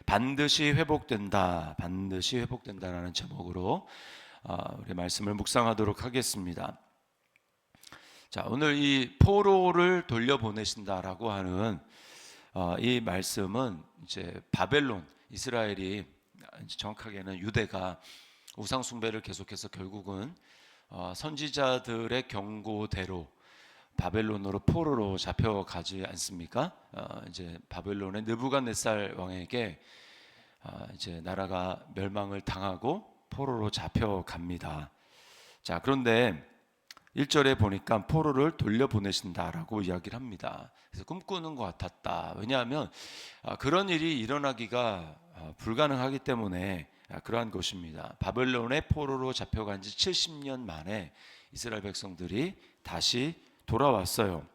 반드시 회복된다, 반드시 회복된다라는 제목으로 우리 말씀을 묵상하도록 하겠습니다. 자, 오늘 이 포로를 돌려보내신다라고 하는 이 말씀은 이제 바벨론, 이스라엘이 정확하게는 유대가 우상 숭배를 계속해서 결국은 선지자들의 경고대로 바벨론으로 포로로 잡혀가지 않습니까? 이제 바벨론의 느부갓네살 왕에게 이제 나라가 멸망을 당하고 포로로 잡혀갑니다. 자, 그런데 1절에 보니까 포로를 돌려보내신다라고 이야기를 합니다. 그래서 꿈꾸는 것 같았다. 왜냐하면 그런 일이 일어나기가 불가능하기 때문에 그러한 것입니다. 바벨론의 포로로 잡혀간 지 70년 만에 이스라엘 백성들이 다시 돌아왔어요.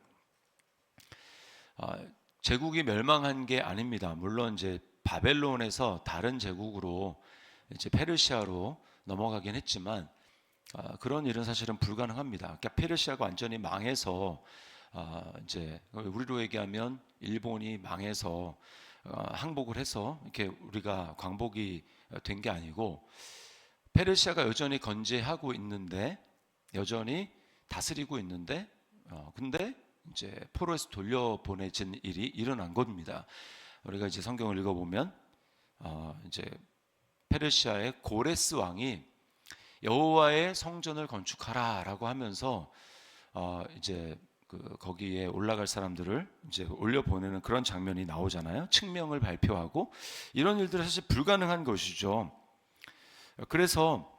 제국이 멸망한 게 아닙니다. 물론 이제 바벨론에서 다른 제국으로 이제 페르시아로 넘어가긴 했지만 그런 일은 사실은 불가능합니다. 그러니까 페르시아가 완전히 망해서 이제 우리로 얘기하면 일본이 망해서 항복을 해서 이렇게 우리가 광복이 된 게 아니고 페르시아가 여전히 건재하고 있는데 여전히 다스리고 있는데 근데 이제 포로에서 돌려보내진 일이 일어난 겁니다. 우리가 이제 성경을 읽어보면 이제 페르시아의 고레스 왕이 여호와의 성전을 건축하라라고 하면서 이제 거기에 올라갈 사람들을 이제 올려 보내는 그런 장면이 나오잖아요. 칙명을 발표하고 이런 일들은 사실 불가능한 것이죠. 그래서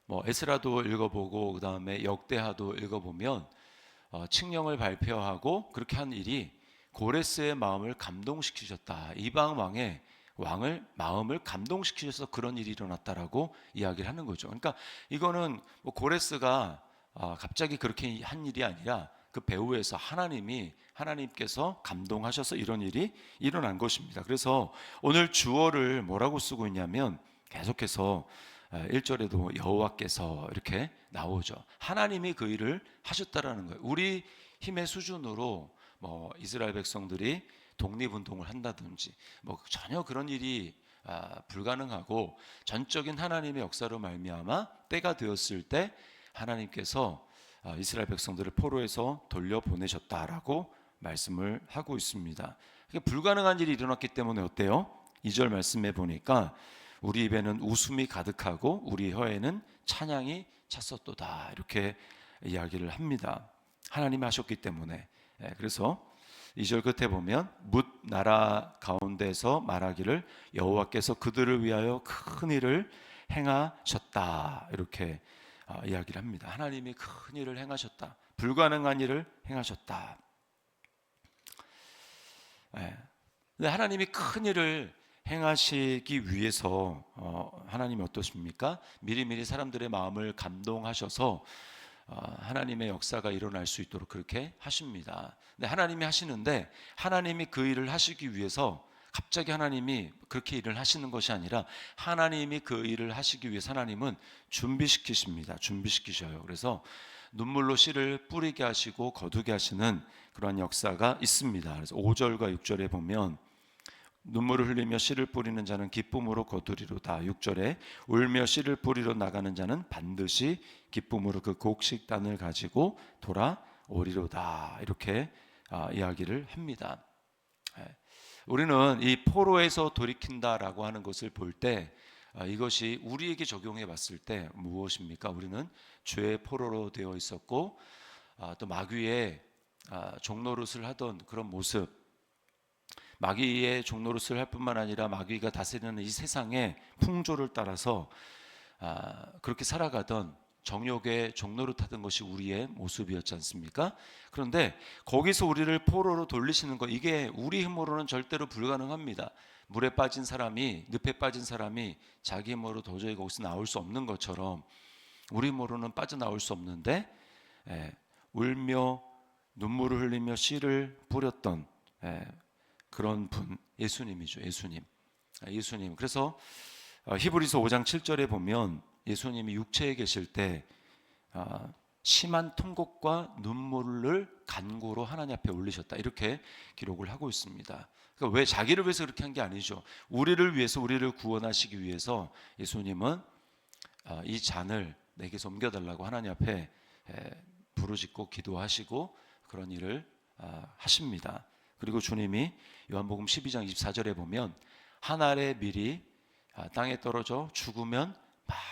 뭐 에스라도 읽어보고 그 다음에 역대하도 읽어보면 칙령을 발표하고 그렇게 한 일이 고레스의 마음을 감동시키셨다. 이방 왕의 마음을 감동시키셔서 그런 일이 일어났다라고 이야기를 하는 거죠. 그러니까 이거는 뭐 고레스가 갑자기 그렇게 한 일이 아니라 그 배후에서 하나님께서 감동하셔서 이런 일이 일어난 것입니다. 그래서 오늘 주어를 뭐라고 쓰고 있냐면 계속해서 1절에도 여호와께서 이렇게 나오죠. 하나님이 그 일을 하셨다라는 거예요. 우리 힘의 수준으로 뭐 이스라엘 백성들이 독립운동을 한다든지 뭐 전혀 그런 일이 불가능하고 전적인 하나님의 역사로 말미암아 때가 되었을 때 하나님께서 이스라엘 백성들을 포로에서 돌려보내셨다라고 말씀을 하고 있습니다. 불가능한 일이 일어났기 때문에 어때요? 2절 말씀해 보니까 우리 입에는 웃음이 가득하고 우리 혀에는 찬양이 찼었도다 이렇게 이야기를 합니다. 하나님이 하셨기 때문에. 그래서 2절 끝에 보면 뭇 나라 가운데서 말하기를 여호와께서 그들을 위하여 큰 일을 행하셨다 이렇게 이야기를 합니다. 하나님이 큰 일을 행하셨다. 불가능한 일을 행하셨다. 근데 하나님이 큰 일을 행하시기 위해서 하나님이 어떠십니까? 미리미리 사람들의 마음을 감동하셔서 하나님의 역사가 일어날 수 있도록 그렇게 하십니다. 근데 하나님이 하시는데 하나님이 그 일을 하시기 위해서 갑자기 하나님이 그렇게 일을 하시는 것이 아니라 하나님이 그 일을 하시기 위해서 하나님은 준비시키십니다. 준비시키셔요. 그래서 눈물로 씨를 뿌리게 하시고 거두게 하시는 그런 역사가 있습니다. 그래서 5절과 6절에 보면 눈물을 흘리며 씨를 뿌리는 자는 기쁨으로 거두리로다. 6절에 울며 씨를 뿌리러 나가는 자는 반드시 기쁨으로 그 곡식단을 가지고 돌아오리로다. 이렇게 이야기를 합니다. 우리는 이 포로에서 돌이킨다라고 하는 것을 볼 때 이것이 우리에게 적용해 봤을 때 무엇입니까? 우리는 죄의 포로로 되어 있었고 또 마귀의 종노릇을 하던 그런 모습, 마귀의 종노릇을 할 뿐만 아니라 마귀가 다스리는 이 세상의 풍조를 따라서 그렇게 살아가던 정욕의 종노릇하던 것이 우리의 모습이었지 않습니까? 그런데 거기서 우리를 포로로 돌리시는 것, 이게 우리 힘으로는 절대로 불가능합니다. 물에 빠진 사람이, 늪에 빠진 사람이 자기 힘으로 도저히 거기서 나올 수 없는 것처럼 우리 힘으로는 빠져나올 수 없는데 울며 눈물을 흘리며 씨를 뿌렸던 그런 분, 예수님이죠. 예수님. 그래서 히브리서 5장 7절에 보면 예수님이 육체에 계실 때 심한 통곡과 눈물을 간구로 하나님 앞에 올리셨다. 이렇게 기록을 하고 있습니다. 그러니까 왜 자기를 위해서 그렇게 한 게 아니죠. 우리를 위해서, 우리를 구원하시기 위해서 예수님은 이 잔을 내게서 옮겨달라고 하나님 앞에 부르짖고 기도하시고 그런 일을 하십니다. 그리고 주님이 요한복음 12장 24절에 보면 한 알의 밀이 땅에 떨어져 죽으면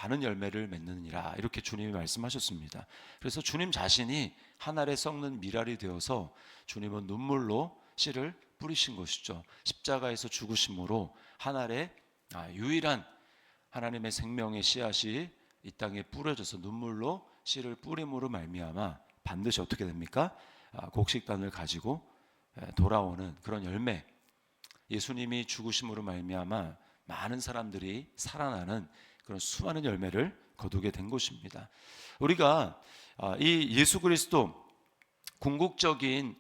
많은 열매를 맺느니라, 이렇게 주님이 말씀하셨습니다. 그래서 주님 자신이 한 알에 썩는 밀알이 되어서 주님은 눈물로 씨를 뿌리신 것이죠. 십자가에서 죽으심으로 한 알에 유일한 하나님의 생명의 씨앗이 이 땅에 뿌려져서 눈물로 씨를 뿌림으로 말미암아 반드시 어떻게 됩니까? 곡식단을 가지고 돌아오는 그런 열매, 예수님이 죽으심으로 말미암아 많은 사람들이 살아나는 그런 수많은 열매를 거두게 된 것입니다. 우리가 이 예수 그리스도 궁극적인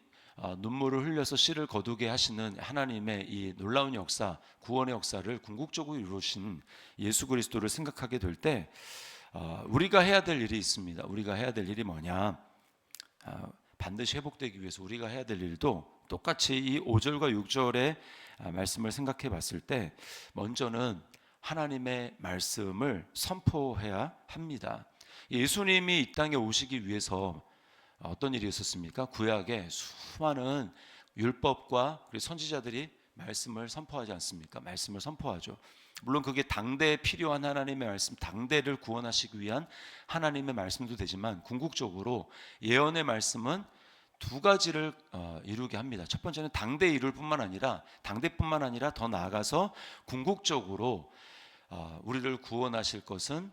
눈물을 흘려서 씨를 거두게 하시는 하나님의 이 놀라운 역사, 구원의 역사를 궁극적으로 이루신 예수 그리스도를 생각하게 될 때 우리가 해야 될 일이 있습니다. 우리가 해야 될 일이 뭐냐? 반드시 회복되기 위해서 우리가 해야 될 일도 똑같이 이 5절과 6절의 말씀을 생각해 봤을 때 먼저는 하나님의 말씀을 선포해야 합니다. 예수님이 이 땅에 오시기 위해서 어떤 일이 있었습니까? 구약에 수많은 율법과 선지자들이 말씀을 선포하지 않습니까? 말씀을 선포하죠. 물론 그게 당대에 필요한 하나님의 말씀, 당대를 구원하시기 위한 하나님의 말씀도 되지만 궁극적으로 예언의 말씀은 두 가지를 이루게 합니다. 첫 번째는 당대에 이룰 뿐만 아니라, 당대뿐만 아니라 더 나아가서 궁극적으로 우리를 구원하실 것은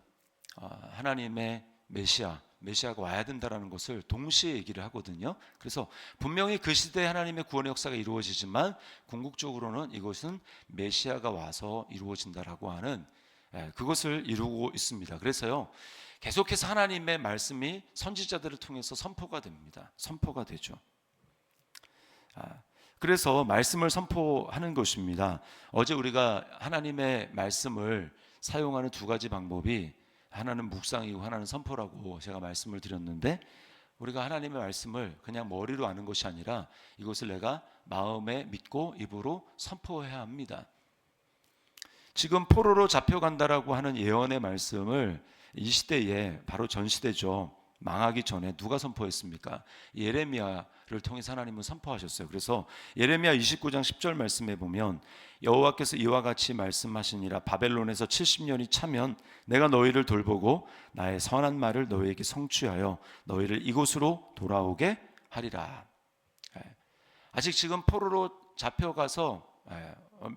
하나님의 메시아가 와야 된다는 것을 동시에 얘기를 하거든요. 그래서 분명히 그 시대에 하나님의 구원의 역사가 이루어지지만 궁극적으로는 이것은 메시아가 와서 이루어진다라고 하는 그것을 이루고 있습니다. 그래서요, 계속해서 하나님의 말씀이 선지자들을 통해서 선포가 됩니다. 선포가 되죠. 그래서 말씀을 선포하는 것입니다. 어제 우리가 하나님의 말씀을 사용하는 두 가지 방법이, 하나는 묵상이고 하나는 선포라고 제가 말씀을 드렸는데, 우리가 하나님의 말씀을 그냥 머리로 아는 것이 아니라 이것을 내가 마음에 믿고 입으로 선포해야 합니다. 지금 포로로 잡혀간다라고 하는 예언의 말씀을 이 시대에, 바로 전 시대죠, 망하기 전에 누가 선포했습니까? 예레미야를 통해서 하나님은 선포하셨어요. 그래서 예레미야 29장 10절 말씀에 보면 여호와께서 이와 같이 말씀하시니라, 바벨론에서 70년이 차면 내가 너희를 돌보고 나의 선한 말을 너희에게 성취하여 너희를 이곳으로 돌아오게 하리라. 아직 지금 포로로 잡혀가서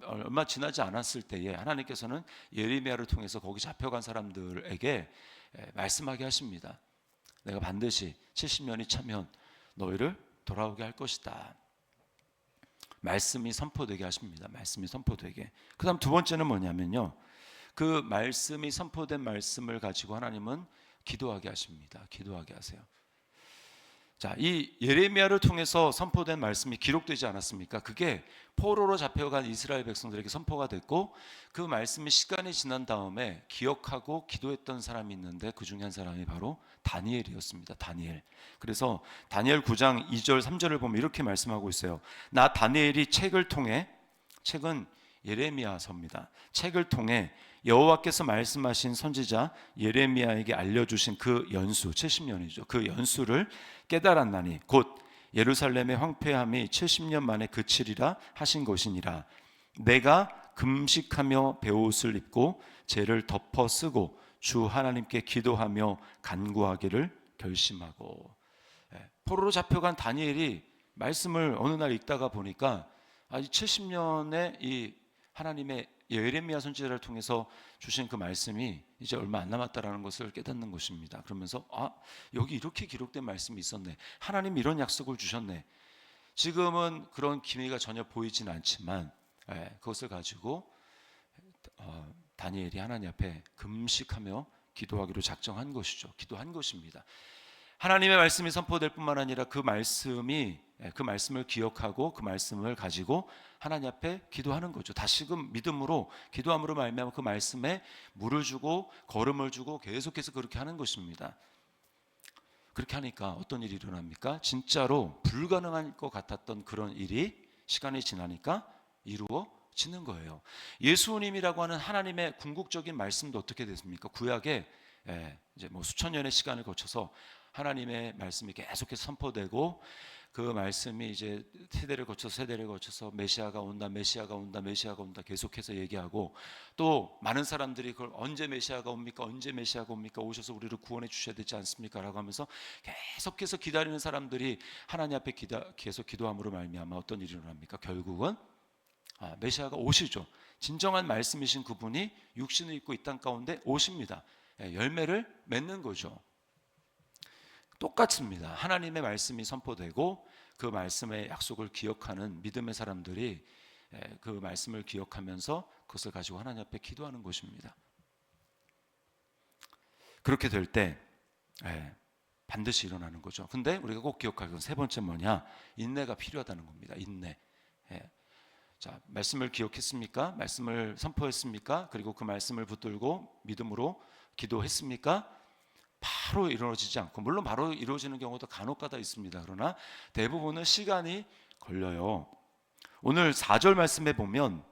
얼마 지나지 않았을 때에 하나님께서는 예레미야를 통해서 거기 잡혀간 사람들에게 말씀하게 하십니다. 내가 반드시 70년이 차면 너희를 돌아오게 할 것이다. 말씀이 선포되게 하십니다. 말씀이 선포되게. 그 다음 두 번째는 뭐냐면요, 그 말씀이 선포된 말씀을 가지고 하나님은 기도하게 하십니다. 기도하게 하세요. 자, 이 예레미야를 통해서 선포된 말씀이 기록되지 않았습니까? 그게 포로로 잡혀간 이스라엘 백성들에게 선포가 됐고, 그 말씀이 시간이 지난 다음에 기억하고 기도했던 사람이 있는데 그 중에 한 사람이 바로 다니엘이었습니다. 다니엘. 그래서 다니엘 9장 2절 3절을 보면 이렇게 말씀하고 있어요. 나 다니엘이 책을 통해, 책은 예레미야서입니다. 책을 통해 여호와께서 말씀하신 선지자 예레미야에게 알려주신 그 연수, 70년이죠. 그 연수를 깨달았나니 곧 예루살렘의 황폐함이 70년 만에 그치리라 하신 것이니라. 내가 금식하며 베옷을 입고 죄를 덮어 쓰고 주 하나님께 기도하며 간구하기를 결심하고. 포로로 잡혀간 다니엘이 말씀을 어느 날 읽다가 보니까 70년의 이 하나님의 예레미야 선지자를 통해서 주신 그 말씀이 이제 얼마 안 남았다라는 것을 깨닫는 것입니다. 그러면서 여기 이렇게 기록된 말씀이 있었네. 하나님 이런 약속을 주셨네. 지금은 그런 기미가 전혀 보이진 않지만 그것을 가지고 다니엘이 하나님 앞에 금식하며 기도하기로 작정한 것이죠. 기도한 것입니다. 하나님의 말씀이 선포될 뿐만 아니라 그 말씀을 기억하고 그 말씀을 가지고 하나님 앞에 기도하는 거죠. 다시금 믿음으로, 기도함으로 말미암아 그 말씀에 물을 주고 걸음을 주고 계속해서 그렇게 하는 것입니다. 그렇게 하니까 어떤 일이 일어납니까? 진짜로 불가능할 것 같았던 그런 일이 시간이 지나니까 이루어지는 거예요. 예수님이라고 하는 하나님의 궁극적인 말씀도 어떻게 됐습니까? 구약에 이제 뭐 수천 년의 시간을 거쳐서 하나님의 말씀이 계속해서 선포되고, 그 말씀이 이제 세대를 거쳐서 메시아가 온다, 메시아가 온다, 메시아가 온다 계속해서 얘기하고, 또 많은 사람들이 그걸 언제 메시아가 옵니까? 언제 메시아가 옵니까? 오셔서 우리를 구원해 주셔야 되지 않습니까? 라고 하면서 계속해서 기다리는 사람들이 하나님 앞에 계속 기도함으로 말미암아 어떤 일이 일어납니까? 결국은 메시아가 오시죠. 진정한 말씀이신 그분이 육신을 입고 이 땅 가운데 오십니다. 열매를 맺는 거죠. 똑같습니다. 하나님의 말씀이 선포되고 그 말씀의 약속을 기억하는 믿음의 사람들이 그 말씀을 기억하면서 그것을 가지고 하나님 앞에 기도하는 것입니다. 그렇게 될 때 반드시 일어나는 거죠. 근데 우리가 꼭 기억할 건 세 번째 뭐냐? 인내가 필요하다는 겁니다. 인내. 자, 말씀을 기억했습니까? 말씀을 선포했습니까? 그리고 그 말씀을 붙들고 믿음으로 기도했습니까? 바로 이루어지지 않고, 물론 바로 이루어지는 경우도 간혹가다 있습니다. 그러나 대부분은 시간이 걸려요. 오늘 4절 말씀에 보면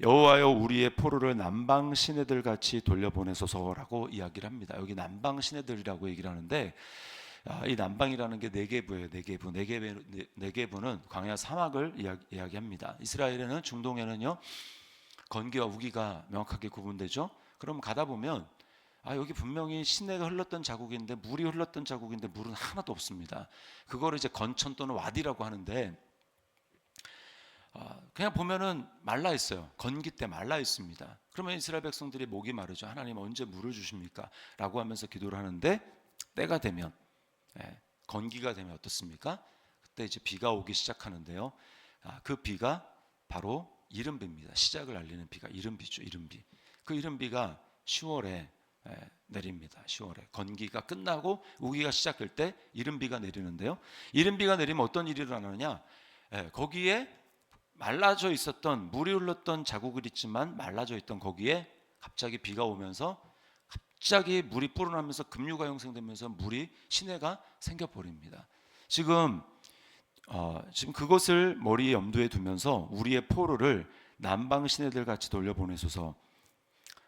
여호와여 우리의 포로를 남방 시내들 같이 돌려보내소서라고 이야기를 합니다. 여기 남방 시내들이라고 얘기를 하는데, 이 남방이라는 게 네게부예요. 네게부는 광야 사막을 이야기합니다. 이스라엘에는 중동에는요 건기와 우기가 명확하게 구분되죠. 그럼 가다 보면 여기 분명히 시내가 흘렀던 자국인데, 물이 흘렀던 자국인데 물은 하나도 없습니다. 그거를 이제 건천 또는 와디라고 하는데, 그냥 보면은 말라 있어요. 건기 때 말라 있습니다. 그러면 이스라엘 백성들이 목이 마르죠. 하나님 언제 물을 주십니까? 라고 하면서 기도를 하는데, 때가 되면 건기가 되면 어떻습니까? 그때 이제 비가 오기 시작하는데요. 그 비가 바로 이른비입니다. 시작을 알리는 비가 이른비죠. 이른비. 그 이른비가 10월에 내립니다. 10월에 건기가 끝나고 우기가 시작될 때 이른비가 내리는데요. 이른비가 내리면 어떤 일이 일어나느냐? 거기에 말라져 있었던, 물이 흘렀던 자국을 있지만 말라져 있던 거기에 갑자기 비가 오면서 갑자기 물이 불어나면서 급류가 형성되면서 물이 시내가 생겨버립니다. 지금 그것을 머리에 염두에 두면서 우리의 포로를 남방 시내들 같이 돌려보내소서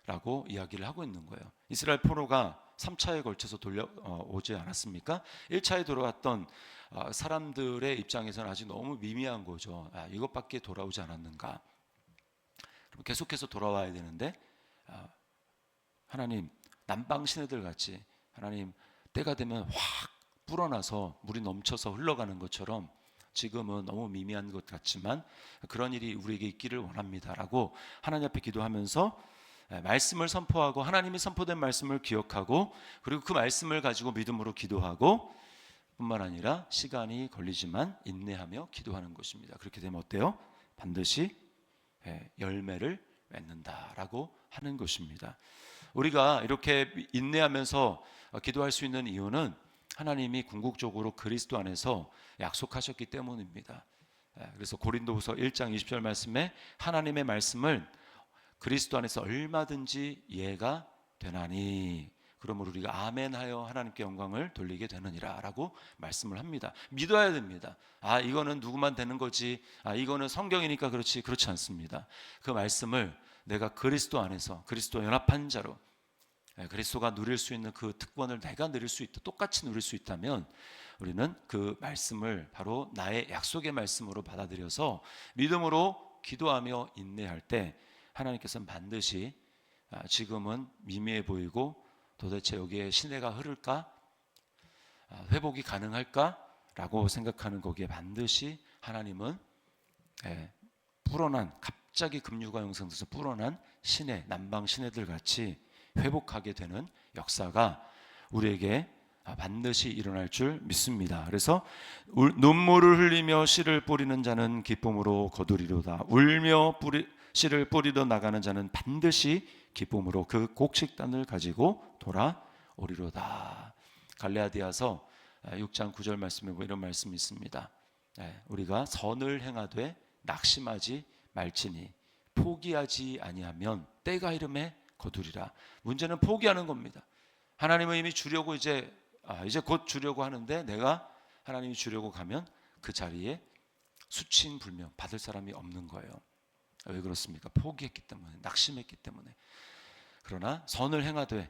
라고 이야기를 하고 있는 거예요. 이스라엘 포로가 3차에 걸쳐서 오지 않았습니까? 1차에 돌아왔던 사람들의 입장에서는 아직 너무 미미한 거죠. 이것밖에 돌아오지 않았는가? 그럼 계속해서 돌아와야 되는데, 하나님 남방 시내들 같이, 하나님 때가 되면 확 불어나서 물이 넘쳐서 흘러가는 것처럼 지금은 너무 미미한 것 같지만 그런 일이 우리에게 있기를 원합니다라고 하나님 앞에 기도하면서 말씀을 선포하고, 하나님이 선포된 말씀을 기억하고, 그리고 그 말씀을 가지고 믿음으로 기도하고, 뿐만 아니라 시간이 걸리지만 인내하며 기도하는 것입니다. 그렇게 되면 어때요? 반드시 열매를 맺는다라고 하는 것입니다. 우리가 이렇게 인내하면서 기도할 수 있는 이유는 하나님이 궁극적으로 그리스도 안에서 약속하셨기 때문입니다. 그래서 고린도후서 1장 20절 말씀에 하나님의 말씀을 그리스도 안에서 얼마든지 이해가 되나니 그러므로 우리가 아멘하여 하나님께 영광을 돌리게 되느니라 라고 말씀을 합니다. 믿어야 됩니다. 이거는 누구만 되는 거지, 이거는 성경이니까 그렇지, 그렇지 않습니다. 그 말씀을 내가 그리스도 안에서 그리스도 연합한 자로, 그리스도가 누릴 수 있는 그 특권을 내가 누릴 수 있다, 똑같이 누릴 수 있다면 우리는 그 말씀을 바로 나의 약속의 말씀으로 받아들여서 믿음으로 기도하며 인내할 때 하나님께서는 반드시 지금은 미미해 보이고 도대체 여기에 시내가 흐를까? 회복이 가능할까? 라고 생각하는 거기에 반드시 하나님은 갑자기 급류가 형성돼서 불어난 시내, 남방 시내들 같이 회복하게 되는 역사가 우리에게 반드시 일어날 줄 믿습니다. 그래서 눈물을 흘리며 씨를 뿌리는 자는 기쁨으로 거두리로다. 울며 씨를 뿌리러 나가는 자는 반드시 기쁨으로 그 곡식단을 가지고 돌아오리로다. 갈라디아서 6장 9절 말씀에 이런 말씀이 있습니다. 우리가 선을 행하되 낙심하지 말지니 포기하지 아니하면 때가 이름에 거두리라. 문제는 포기하는 겁니다. 하나님은 이미 주려고 이제 이제 곧 주려고 하는데 내가 하나님이 주려고 가면 그 자리에 수치인불명 받을 사람이 없는 거예요. 왜 그렇습니까? 포기했기 때문에, 낙심했기 때문에. 그러나 선을 행하되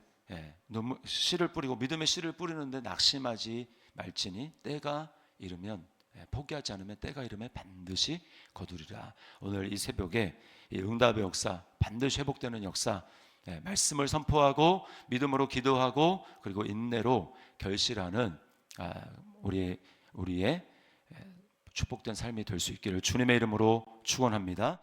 씨를 뿌리고 믿음의 씨를 뿌리는데 낙심하지 말지니 때가 이르면 포기하지 않으면 때가 이르면 반드시 거두리라. 오늘 이 새벽에 이 응답의 역사, 반드시 회복되는 역사, 말씀을 선포하고 믿음으로 기도하고 그리고 인내로 결실하는 우리의 축복된 삶이 될 수 있기를 주님의 이름으로 축원합니다.